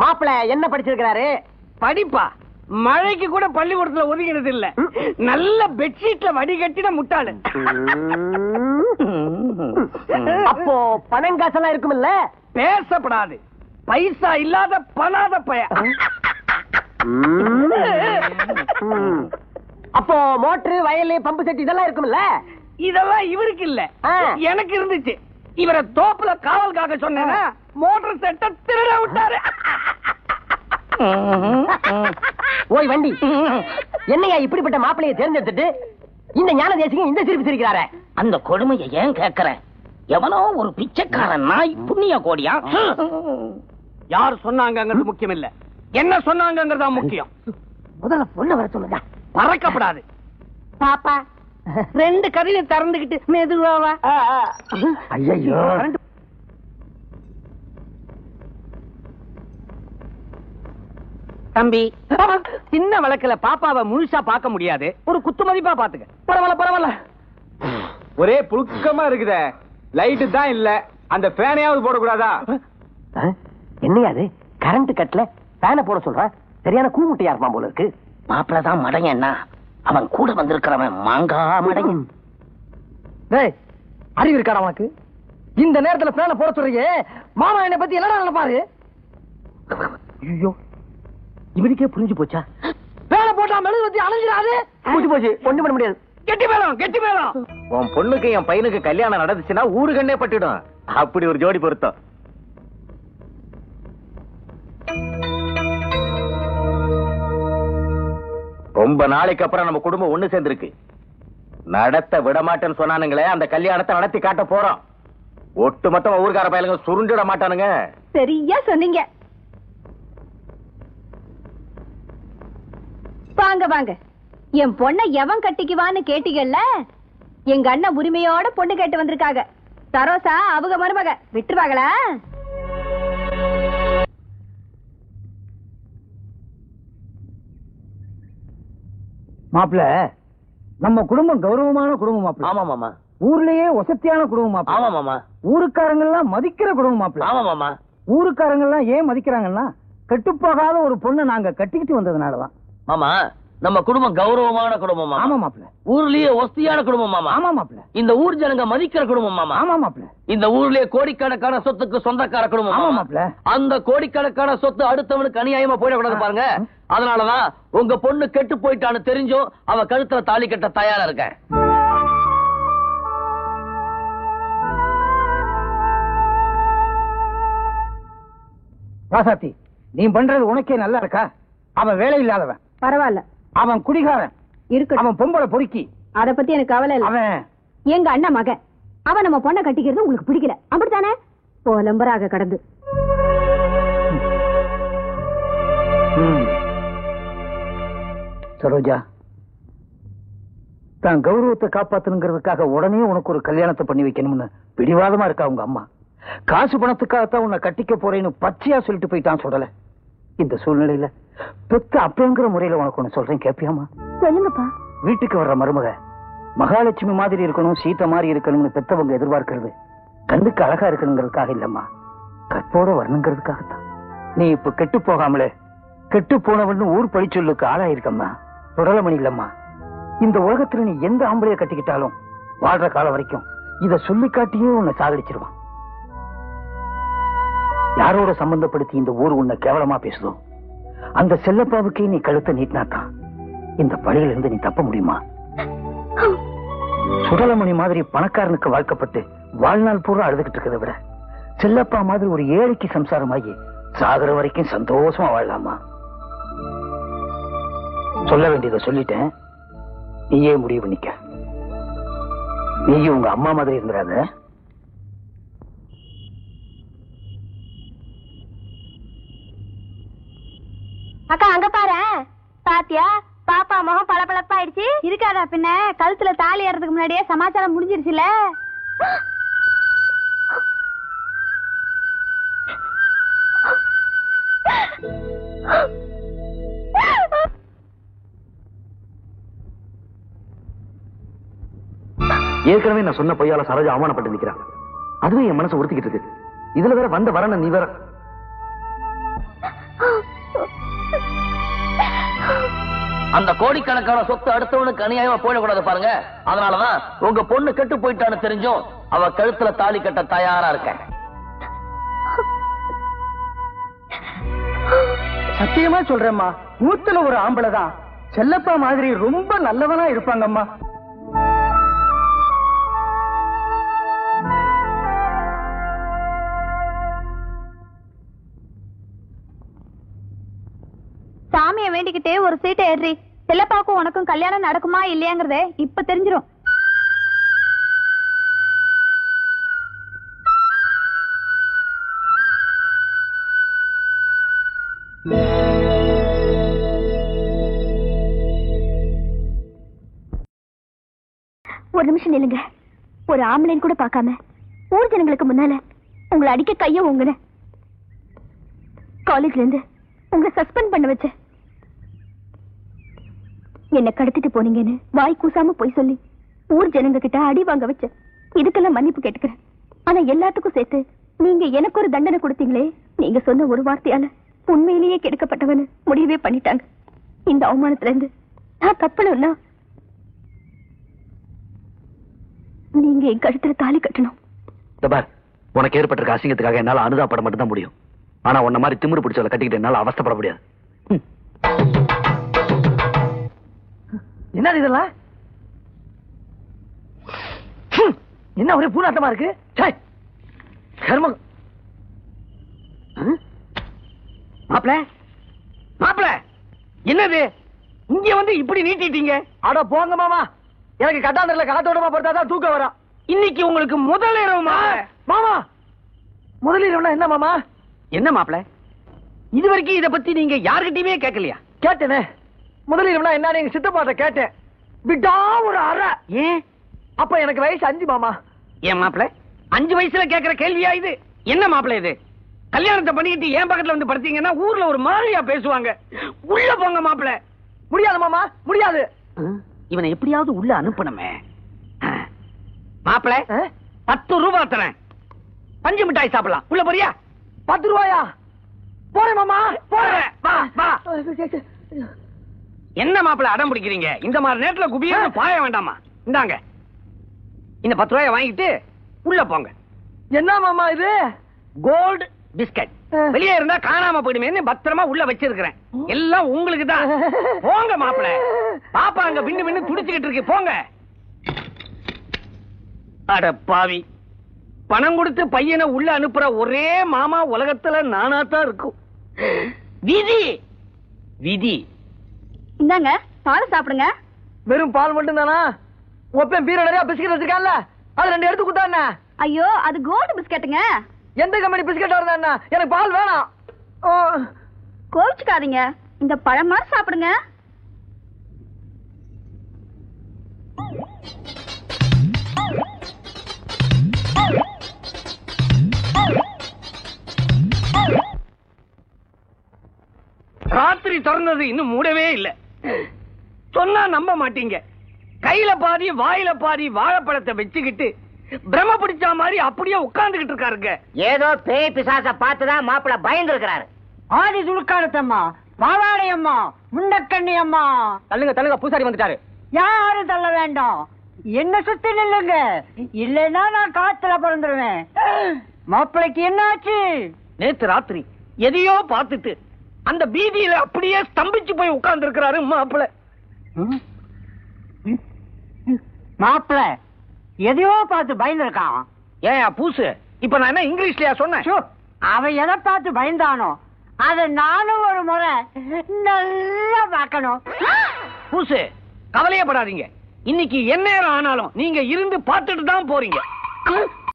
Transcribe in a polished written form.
மாப்பிள என்ன படிச்சிருக்கிறாரு? படிப்பா மழைக்கு கூட பள்ளிக்கூடத்துல ஒதுங்கினது இல்ல. நல்ல பெட்ஷீட்ல வடிகட்டின முட்டாளு. அப்போ பணம் காசெல்லாம் இருக்குமில்ல? பேசப்படாது. பைசா இல்லாத பணாத பய. அப்போ மோட்டரு வயல் பம்பு செட் இதெல்லாம் இருக்குமில்ல? இதெல்லாம் இவருக்கு இல்ல, எனக்கு இருந்துச்சு. இவரை தோப்புல காவல் காக்க சொன்னேன்னா மோட்டர் செட்டை திருட விட்டாரு. ஓய் வண்டி, என்னையா இப்படிப்பட்ட மாப்பிளையை தேர்ந்தெடுத்துட்டு இந்த ஞான தேசிகம் இந்த சிரிப்பு சிரிக்கிறாரே? அந்த கொடுமையை ஏன் கேட்கிறேன்? எவனோ ஒரு பிச்சைக்காரன் நாய் புண்ணிய கோடியா. யார் சொன்னாங்கிறது முக்கியம் இல்ல, என்ன சொன்னாங்கிறதா முக்கியம். முதல்ல பொண்ணு வர சொல்லுங்க. பறக்கப்படாது. பாப்பா 2 கதையை திறந்துகிட்டு மெதுவாவா. ஐயோ, தம்பி சின்ன விளக்குல பாப்பாவை முழுசா பார்க்க முடியாது, ஒரு குத்து மதிப்பா பாத்துக்க. பரவாயில்ல பரவாயில்ல. ஒரே புழுக்கமா இருக்குதே, லைட்டு தான் இல்ல, அந்த ஃபேனையாவது போடக்கூடாதா? என்னையாது கரண்ட் கட்ல ஃபேனை போட சொல்ற? சரியான கூமுட்டையா இருப்பான் போல இருக்கு. மாப்பிளதான் மடையன்னா, அவன் கூட வந்திருக்கிறவன் மாங்கா மடையன். அறிவு இருக்காடா உனக்கு? இந்த நேரத்துல ஃபேனை போட சொல்றீங்க. மாமா என்னை பத்தி என்னடா நினைப்பாரு? ஐயோ, இவனுக்கே புரிஞ்சு போச்சா? ஃபேனை போட்டா மெழுகுவத்தி அணைஞ்சிடாது. புரிஞ்சு போச்சு, ஒண்ணு பண்ண முடியாது. கெட்டி மேளம் கெட்டி மேளம். உன் பொண்ணுக்கு என் பையனுக்கு கல்யாணம் நடந்துச்சுன்னா ஊரு கண்ணே பட்டுடும். அப்படி ஒரு ஜோடி பொருத்தம். ரொம்ப நாளைக்கு அப்புறம் நம்ம குடும்பம் ஒண்ணு சேர்ந்திருக்கு. நடத்த விடமாட்டேன்னு சொன்னானுங்களே, அந்த கல்யாணத்தை நடத்தி காட்ட போறோம். ஒட்டுமொத்தம் ஊர்கார பயலுங்க சுருண்டிட மாட்டானுங்க. சரியா சொன்னீங்க. வாங்க வாங்க, என் பொண்ண எவன் கட்டிக்குவான்னு கேட்டீங்கல்ல? எங்க அண்ணன் உரிமையோட பொண்ணு கேட்டு வந்திருக்காங்க. சரோசா அவங்க மருமக விட்டுருவாங்களா? மாப்பிள்ள, நம்ம குடும்பம் கௌரவமான குடும்பம் மாப்பிள்ள. ஆமா மாமா. ஊர்லயே வசதியான குடும்பம் மாப்பிள்ள. ஆமா மாமா. ஊருக்காரங்க எல்லாம் மதிக்கிற குடும்பம் மாப்பிள்ள. ஆமா மாமா. ஊருக்காரங்க எல்லாம் ஏன் மதிக்கிறாங்கன்னா, கட்டுப்போகாத ஒரு பொண்ணை நாங்க கட்டிக்கிட்டு வந்ததுனாலதான். மாமா, நம்ம குடும்பம் கௌரவமான குடும்பம். ஆமா மாப்பிள்ள. ஊர்லயே ஒஸ்தியான குடும்பம் மாமா. ஆமா மாப்பிள்ள. இந்த ஊர் ஜனங்க மதிக்கிற குடும்பம் மாமா. ஆமா மாப்பிள்ள. இந்த ஊர்லயே கோடிக்கணக்கான சொத்துக்கு சொந்தக்கார குடும்பம். ஆமா மாமா. மாப்பிள்ள. அந்த கோடிக்கணக்கான சொத்து அடுத்தவனுக்கு அநியாயமா போயிடக்கூடாது பாருங்க. அதனாலதான் உங்க பொண்ணு கெட்டு போயிட்டான்னு தெரிஞ்சும் அவ கழுத்துல தாலி கட்ட தயாரா இருக்கேன். ராசாத்தி, நீ பண்றது உனக்கே நல்லா இருக்கா? அவன் வேலை இல்லாதவன். பரவாயில்ல. அவன் குடிகாரன். இருக்கட்டும். அவன் பொம்பளை பொறுக்கி. அத பத்தி எனக்கு கவலை இல்ல. அவன் எங்க அண்ணன் மகன். அவன் நம்ம பொண்ணை கட்டிக்கிறது உங்களுக்கு பிடிக்கல, அப்படித்தானே? போலம்பராக கடந்து. சரோஜா, தான் கௌரவத்தை காப்பாத்தணுங்கிறதுக்காக உடனே உனக்கு ஒரு கல்யாணத்தை பண்ணி வைக்கணும்னு பிடிவாதமா இருக்கா உங்க அம்மா. காசு பணத்துக்காகத்தான் உன்னை கட்டிக்க போறேன்னு பச்சையா சொல்லிட்டு போயிட்டான். சொல்லல. இந்த சூழ்நிலையில பெத்த அப்பங்கிற முறையில உனக்கு ஒண்ணு சொல்றேன், கேப்பியாமா? சொல்லுங்கப்பா. வீட்டுக்கு வர்ற மருமக மகாலட்சுமி மாதிரி இருக்கணும், சீத்தை மாதிரி இருக்கணும்னு பெத்தவங்க எதிர்பார்க்கிறது கண்ணுக்கு அழகா இருக்கணுங்கிறதுக்காக இல்லம்மா, கற்போட வரணுங்கிறதுக்காகத்தான். நீ இப்ப கெட்டு போகாமலே கெட்டு போனவன்னு ஊர் பழிச்சொல்லுக்கு ஆளாயிருக்கம்மா. சுடலமணி இல்லம்மா, இந்த உலகத்துல நீ எந்த ஆம்பளைய கட்டிக்கிட்டாலும் வாழ்ற காலம் வரைக்கும் இத சொல்லி காட்டியே உன்னை சாகடிச்சிருவான். யாரோட சம்பந்தப்படுத்தி இந்த ஊர் உன்னை கேவலமா பேசுதோ அந்த செல்லப்பாவுக்கே நீ கழுத்தை நீட்டினாத்தான் இந்த பழியில இருந்து நீ தப்ப முடியுமா? சுடலமணி மாதிரி பணக்காரனுக்கு வாழ்க்கப்பட்டு வாழ்நாள் பூரா அழுதுகிட்டு இருக்கிறத விட செல்லப்பா மாதிரி ஒரு ஏழைக்கு சம்சாரமாகி சாகர வரைக்கும் சந்தோஷமா வாழலாமா? சொல்ல வேண்டியதை சொல்லிட்டேன், நீயே முடிவு பண்ணிக்க. நீயும் உங்க அம்மா மாதிரி இருந்துடாத. அக்கா அங்க பாரு, பாத்தியா? பாப்பா முகம் பளபளப்பாயிடுச்சு. இருக்காதா பின்ன? கழுத்துல தாலி ஏறதுக்கு முன்னாடியே சமாச்சாரம் முடிஞ்சிருச்சுல. ஏற்கனவே நான் சொன்ன பொய்யால சரோஜா அவமானப்பட்டு நிக்கிறான். அதுவும் என் மனசை உறுத்திக்கிட்டு இருக்கு. இதுல வேற வந்த வரன நீ வேற. அந்த கோடிக்கணக்கான சொத்து அடுத்தவனுக்கு அநியாயமா போயிடக்கூடாது பாருங்க. அதனாலதான் உங்க பொண்ணு கெட்டு போயிட்டான்னு தெரிஞ்சும் அவ கழுத்துல தாலி கட்ட தயாரா இருக்கேன். சத்தியமா சொல்றேம்மா, 100ல ஒரு ஆம்பளை தான் செல்லப்பா மாதிரி ரொம்ப நல்லவனா இருப்பாங்கம்மா. சாமியை வேண்டிக்கிட்டே ஒரு சீட்டை ஏறி செல்லப்பாக்கும் உனக்கும் கல்யாணம் நடக்குமா இல்லையாங்கிறத இப்ப தெரிஞ்சிரும். ஒரு நிமிஷம் நில்லுங்க. ஒரு ஆம்பளைன்னு கூட பார்க்காம ஊர் ஜனங்களுக்கு முன்னால உங்களை அடிக்க கைய உங்கன காலேஜ்ல இருந்து உங்களை சஸ்பெண்ட் பண்ண வச்ச, என்ன கடத்திட்டு போனீங்கன்னு வாய் கூசாம போய் சொல்லி ஊர் ஜனங்க கிட்ட அடி வாங்க வச்ச, இதுக்கெல்லாம் மன்னிப்பு கேட்டுக்கிறேன். ஆனா எல்லாத்துக்கும் சேர்த்து நீங்க எனக்கு ஒரு தண்டனை கொடுத்தீங்களே, நீங்க சொன்ன ஒரு வார்த்தையால உண்மையிலேயே கெடுக்கப்பட்டவன்னு முடிவே பண்ணிட்டாங்க. இந்த அவமானத்துல இருந்து நான் தப்பணும்னா நீங்க என் கழுத்துல தாலி கட்டணும். உனக்கு ஏற்பட்டிருக்க அசிங்கத்துக்காக என்னால அனுதாபப்பட மட்டும் தான் முடியும். ஆனா உன்ன மாதிரி திமிரு பிடிச்சவளை கட்டிக்கிட்டு என்னால அவஸ்தைப்பட முடியாது. என்ன இதெல்லாம்? என்ன ஒரே பூனாட்டமா இருக்கு? மாப்ள மாப்ள என்னது இங்க வந்து இப்படி நீட்டிட்டீங்க? அட போங்க மாமா, எனக்கு கட்டாந்தரில் காத்தோடமா படுத்தாதான் தூக்கம் வரும். இன்னைக்கு உங்களுக்கு முதல் இரவு மாமா. முதல் இரவுனா என்ன மாமா? என்ன மாப்ள, இது வரைக்கும் இத பத்தி நீங்க யாருகிட்டயுமே கேட்கலையா? கேட்டேனே. முதல் இரவுனா என்ன எங்க சித்தப்பாட்ட கேட்டேன். விட்டா ஒரு அறை. ஏன்? அப்ப எனக்கு வயசு 5 மாமா. ஏன் மாப்ள 5 வயசுல கேக்குற கேள்வியா இது? என்ன மாப்ள இது? கல்யாணத்தை பண்ணிக்கிட்டு ஏன் பக்கத்துல வந்து படுத்தீங்கன்னா ஊர்ல ஒரு மாதிரியா பேசுவாங்க. உள்ள போங்க மாப்ள. முடியாது மாமா, முடியாது. இவனை எப்படியாவது உள்ள அனுப்பணுமே. மாப்ள 10 ரூபாய் தரேன், பஞ்சு மிட்டாய் சாப்பிடலாம். உள்ள போறியா? 10 ரூபாயா? போறேன் மாமா, போறேன். வா வா. என்ன மாப்பிள அடம் பிடிக்கிறீங்க? இந்த மாதிரி நேரத்துல குபியன்னு பாய வேண்டாமா? இந்தாங்க இந்த 10 ரூபாயை வாங்கிட்டு உள்ள போங்க. என்ன மாமா இது? Gold biscuit. வெளியே இருந்தா காணாம போயிடுமே, பத்திரமா உள்ள வச்சிருக்கிறேன். எல்லாம் உங்களுக்கு தான். போங்க மாப்பிள. பாப்பா அங்க பின்னு பின்னு துடிச்சுக்கிட்டு இருக்கு. போங்க. அட பாவி, பணம் கொடுத்து பையனை உள்ள அனுப்புற ஒரே மாமா உலகத்துல நானாத்தான் இருக்கும். விதி விதி. இந்தாங்க பால் சாப்பிடுங்க. வெறும் பால் மட்டும் தானா? ஒப்பன் பீரோ நிறைய பிஸ்கட் வச்சிருக்கான்ல, அது 2 எடுத்து கொடுத்தா? ஐயோ அது கோல்டு பிஸ்கட்டுங்க. எந்த கம்பெனி பிஸ்கட் வருதா? எனக்கு பால் வேணாம். கோவிச்சுக்காதீங்க, இந்த பழமா சாப்பிடுங்க. ராத்திரி திறந்தது இன்னும் மூடவே இல்ல. சொன்னா நம்ப மாட்டீங்க, கையில பாதி வாயில பாதி வாழைப்பழத்தை வச்சுக்கிட்டு பிரம பிடிச்ச மாதிரி அப்படியே உட்கார்ந்துகிட்டு இருக்காருங்க. ஏதோ பேய் பிசாச பார்த்துதான் மாப்பிள்ள பயந்து இருக்கிறாரு. ஆதி துலுக்கானத்தம்மா, பாவாடை அம்மா, முண்டக்கண்ணி அம்மா. தள்ளுங்க தள்ளுங்க, பூசாரி வந்துட்டாரு. யாரும் தள்ள வேண்டாம், என்ன சுத்தி நில்லுங்க, இல்லைன்னா நான் காத்துல பிறந்துருவேன். மாப்பிள்ளைக்கு என்னாச்சு? நேத்து ராத்திரி எதையோ பார்த்துட்டு அந்த பீதியில அப்படியே ஸ்தம்பிச்சு போய் உட்கார்ந்து இருக்கிறாரு மாப்பிள்ள. மாப்பிள்ள எதையோ பார்த்து பயந்து இருக்கான். ஏன் பூசு, இப்ப நான் என்ன இங்கிலீஷ்லயா சொன்னேன்? அவன் எதை பார்த்து பயந்தானோ அத நானும் ஒரு முறை நல்லா பார்க்கணும். பூசு கவலையப்படாதீங்க, இன்னைக்கு எந்நேரம் ஆனாலும் நீங்க இருந்து பார்த்துட்டு தான் போறீங்க.